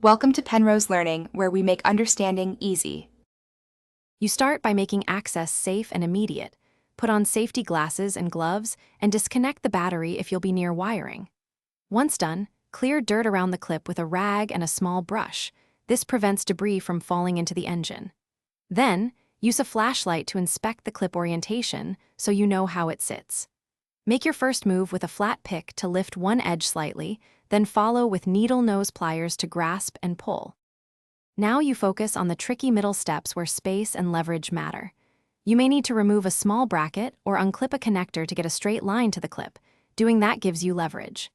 Welcome to Penrose Learning, where we make understanding easy. You start by making access safe and immediate. Put on safety glasses and gloves, and disconnect the battery if you'll be near wiring. Once done, clear dirt around the clip with a rag and a small brush. This prevents debris from falling into the engine. Then, use a flashlight to inspect the clip orientation so you know how it sits. Make your first move with a flat pick to lift one edge slightly, then follow with needle nose pliers to grasp and pull. Now you focus on the tricky middle steps where space and leverage matter. You may need to remove a small bracket or unclip a connector to get a straight line to the clip. Doing that gives you leverage.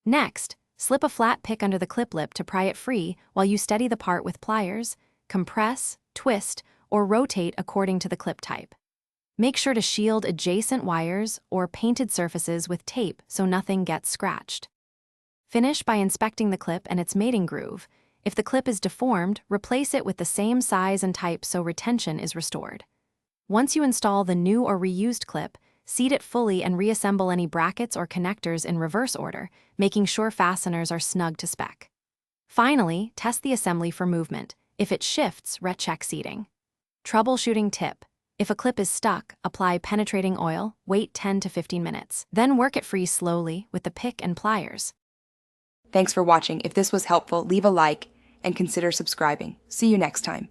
Next, slip a flat pick under the clip lip to pry it free while you steady the part with pliers, compress, twist, or rotate according to the clip type. Make sure to shield adjacent wires or painted surfaces with tape so nothing gets scratched. Finish by inspecting the clip and its mating groove. If the clip is deformed, replace it with the same size and type so retention is restored. Once you install the new or reused clip, seat it fully and reassemble any brackets or connectors in reverse order, making sure fasteners are snug to spec. Finally, test the assembly for movement. If it shifts, recheck seating. Troubleshooting tip. If a clip is stuck, apply penetrating oil, wait 10 to 15 minutes. Then work it free slowly with the pick and pliers. Thanks for watching. If this was helpful, leave a like and consider subscribing. See you next time.